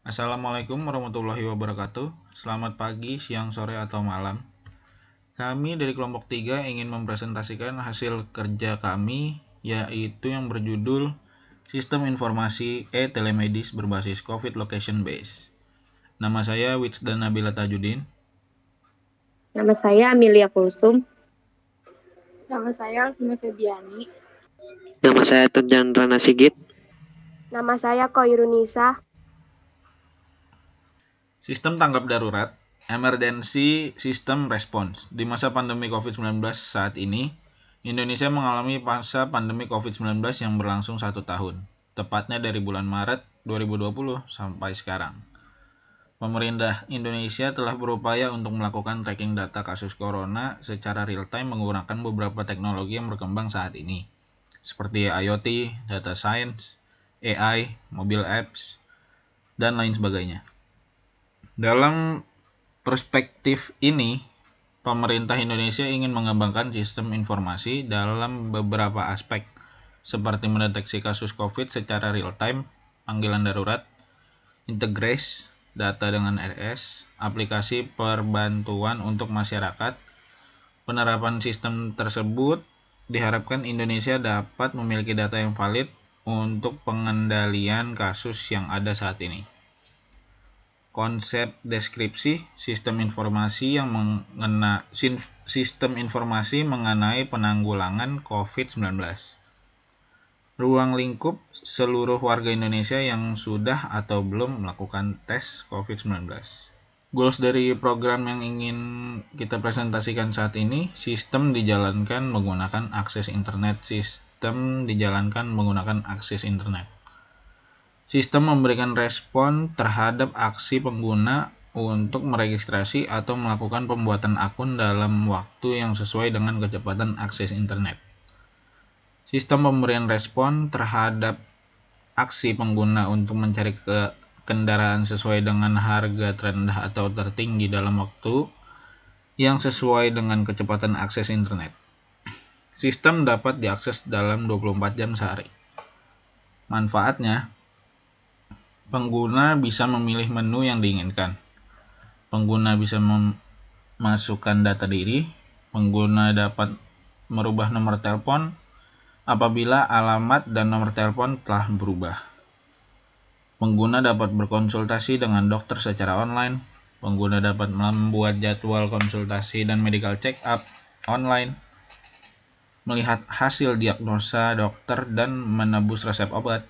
Assalamualaikum warahmatullahi wabarakatuh. Selamat pagi, siang, sore, atau malam. Kami dari kelompok 3 ingin mempresentasikan hasil kerja kami, yaitu yang berjudul Sistem Informasi E-Telemedis berbasis COVID Location Base. Nama saya Witsdan Nabila Tajudin. Nama saya Amelia Kulsum. Nama saya Alvina Febiani. Nama saya Terjan Rana Sigit. Nama saya Koirunisa. Sistem tanggap darurat, Emergency System Response. Di masa pandemi COVID-19 saat ini, Indonesia mengalami masa pandemi COVID-19 yang berlangsung 1 tahun, tepatnya dari bulan Maret 2020 sampai sekarang. Pemerintah Indonesia telah berupaya untuk melakukan tracking data kasus corona secara real-time menggunakan beberapa teknologi yang berkembang saat ini, seperti IoT, data science, AI, mobile apps, dan lain sebagainya. Dalam perspektif ini, pemerintah Indonesia ingin mengembangkan sistem informasi dalam beberapa aspek, seperti mendeteksi kasus COVID secara real-time, panggilan darurat, integrasi data dengan RS, aplikasi perbantuan untuk masyarakat. Penerapan sistem tersebut diharapkan Indonesia dapat memiliki data yang valid untuk pengendalian kasus yang ada saat ini. Konsep deskripsi sistem informasi mengenai penanggulangan COVID-19. Ruang lingkup seluruh warga Indonesia yang sudah atau belum melakukan tes COVID-19. Goals dari program yang ingin kita presentasikan saat ini, sistem dijalankan menggunakan akses internet. Sistem memberikan respon terhadap aksi pengguna untuk meregistrasi atau melakukan pembuatan akun dalam waktu yang sesuai dengan kecepatan akses internet. Sistem pemberian respon terhadap aksi pengguna untuk mencari kendaraan sesuai dengan harga terendah atau tertinggi dalam waktu yang sesuai dengan kecepatan akses internet. Sistem dapat diakses dalam 24 jam sehari. Manfaatnya, pengguna bisa memilih menu yang diinginkan. Pengguna bisa memasukkan data diri. Pengguna dapat merubah nomor telepon apabila alamat dan nomor telepon telah berubah. Pengguna dapat berkonsultasi dengan dokter secara online. Pengguna dapat membuat jadwal konsultasi dan medical check-up online, melihat hasil diagnosa dokter dan menebus resep obat.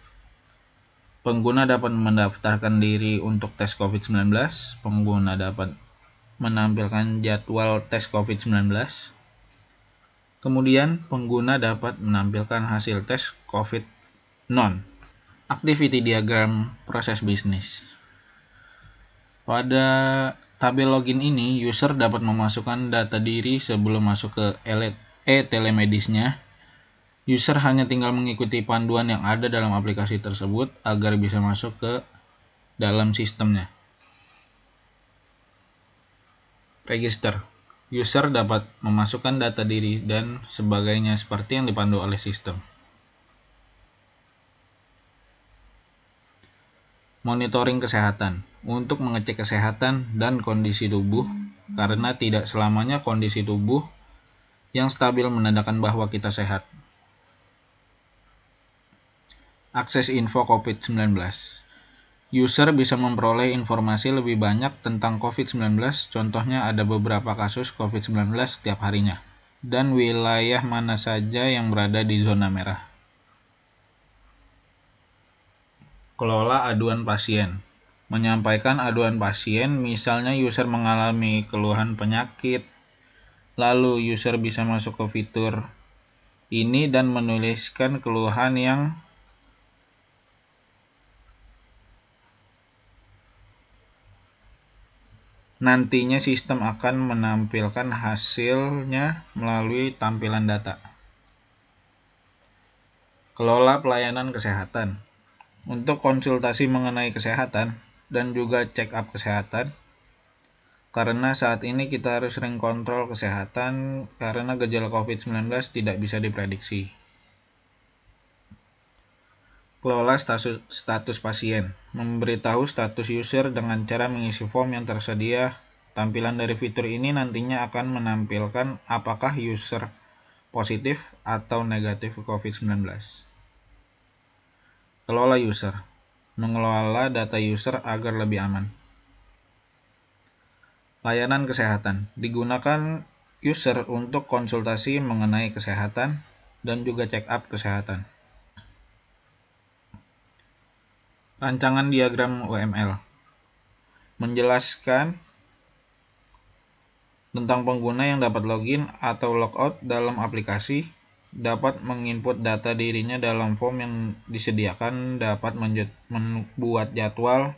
Pengguna dapat mendaftarkan diri untuk tes COVID-19. Pengguna dapat menampilkan jadwal tes COVID-19. Kemudian, pengguna dapat menampilkan hasil tes COVID-non. Activity diagram proses bisnis. Pada tabel login ini, user dapat memasukkan data diri sebelum masuk ke e-telemedisnya. User hanya tinggal mengikuti panduan yang ada dalam aplikasi tersebut agar bisa masuk ke dalam sistemnya. Register. User dapat memasukkan data diri dan sebagainya seperti yang dipandu oleh sistem. Monitoring kesehatan. Untuk mengecek kesehatan dan kondisi tubuh, karena tidak selamanya kondisi tubuh yang stabil menandakan bahwa kita sehat. Akses info COVID-19. User bisa memperoleh informasi lebih banyak tentang COVID-19, contohnya ada beberapa kasus COVID-19 setiap harinya, dan wilayah mana saja yang berada di zona merah. Kelola aduan pasien. Menyampaikan aduan pasien, misalnya user mengalami keluhan penyakit, lalu user bisa masuk ke fitur ini dan menuliskan keluhan yang nantinya sistem akan menampilkan hasilnya melalui tampilan data. Kelola pelayanan kesehatan. Untuk konsultasi mengenai kesehatan dan juga check up kesehatan, karena saat ini kita harus sering kontrol kesehatan karena gejala COVID-19 tidak bisa diprediksi. Kelola status pasien. Memberitahu status user dengan cara mengisi form yang tersedia. Tampilan dari fitur ini nantinya akan menampilkan apakah user positif atau negatif COVID-19. Kelola user. Mengelola data user agar lebih aman. Layanan kesehatan. Digunakan user untuk konsultasi mengenai kesehatan dan juga check up kesehatan. Rancangan diagram UML. Menjelaskan tentang pengguna yang dapat login atau logout dalam aplikasi, dapat menginput data dirinya dalam form yang disediakan, dapat membuat jadwal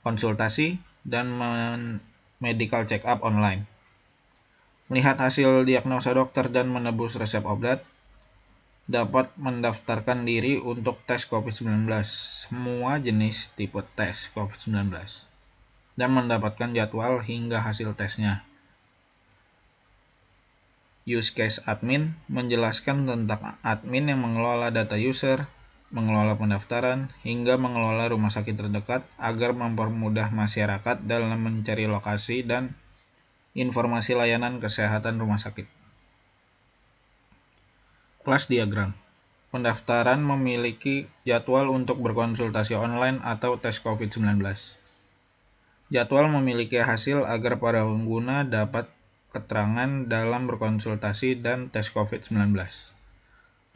konsultasi, dan medical check up online. Melihat hasil diagnosa dokter dan menebus resep obat, dapat mendaftarkan diri untuk tes COVID-19, semua jenis tipe tes COVID-19, dan mendapatkan jadwal hingga hasil tesnya. Use case admin menjelaskan tentang admin yang mengelola data user, mengelola pendaftaran, hingga mengelola rumah sakit terdekat agar mempermudah masyarakat dalam mencari lokasi dan informasi layanan kesehatan rumah sakit. Kelas diagram. Pendaftaran memiliki jadwal untuk berkonsultasi online atau tes COVID-19. Jadwal memiliki hasil agar para pengguna dapat keterangan dalam berkonsultasi dan tes COVID-19.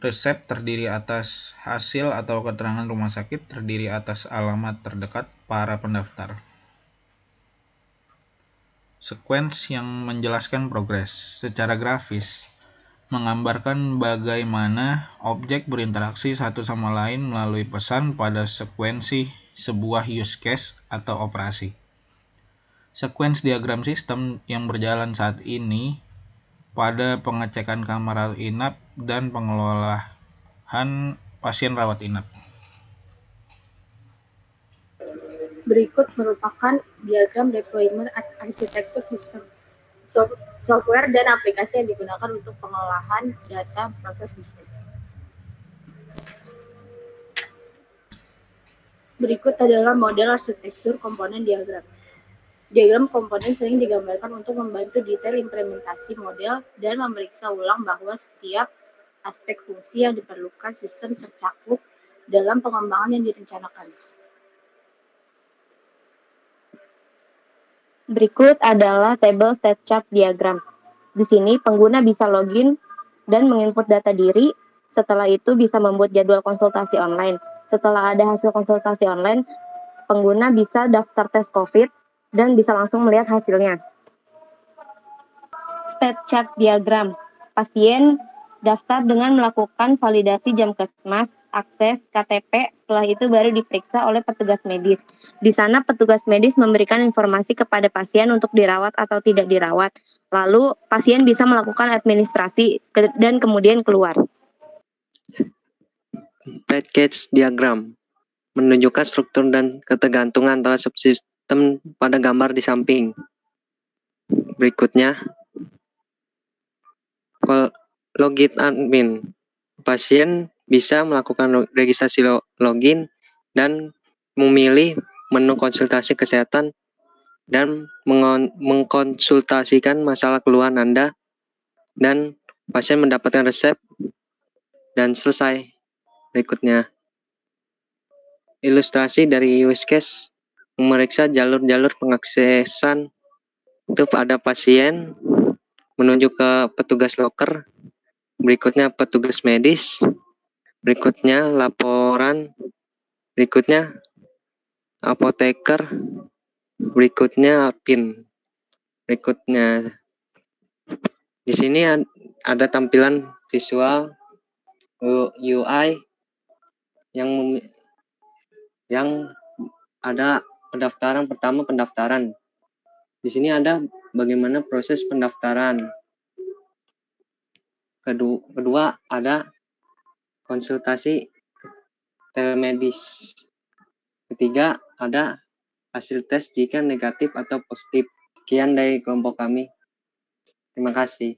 Resep terdiri atas hasil atau keterangan rumah sakit terdiri atas alamat terdekat para pendaftar. Sequence yang menjelaskan progres secara grafis menggambarkan bagaimana objek berinteraksi satu sama lain melalui pesan pada sekuensi sebuah use case atau operasi. Sequence diagram sistem yang berjalan saat ini pada pengecekan kamar rawat inap dan pengelolaan pasien rawat inap. Berikut merupakan diagram deployment arsitektur sistem software dan aplikasi yang digunakan untuk pengolahan data proses bisnis. Berikut adalah model arsitektur komponen diagram. Diagram komponen sering digambarkan untuk membantu detail implementasi model dan memeriksa ulang bahwa setiap aspek fungsi yang diperlukan sistem tercakup dalam pengembangan yang direncanakan. Berikut adalah tabel state chart diagram. Di sini pengguna bisa login dan menginput data diri. Setelah itu bisa membuat jadwal konsultasi online. Setelah ada hasil konsultasi online, pengguna bisa daftar tes COVID dan bisa langsung melihat hasilnya. State chart diagram. Pasien daftar dengan melakukan validasi Jamkesmas, akses KTP, setelah itu baru diperiksa oleh petugas medis. Di sana petugas medis memberikan informasi kepada pasien untuk dirawat atau tidak dirawat. Lalu pasien bisa melakukan administrasi dan kemudian keluar. Package diagram menunjukkan struktur dan ketergantungan antara subsistem pada gambar di samping. Berikutnya, login admin. Pasien bisa melakukan registrasi login dan memilih menu konsultasi kesehatan dan mengkonsultasikan masalah keluhan Anda, dan pasien mendapatkan resep dan selesai. Berikutnya, ilustrasi dari use case memeriksa jalur-jalur pengaksesan. Itu ada pasien menuju ke petugas loker, berikutnya petugas medis, berikutnya laporan, berikutnya apoteker, berikutnya PIN. Berikutnya di sini ada tampilan visual UI yang ada pendaftaran pertama, pendaftaran. Di sini ada bagaimana proses pendaftaran. Kedua ada konsultasi telemedis. Ketiga ada hasil tes jika negatif atau positif. Sekian dari kelompok kami. Terima kasih.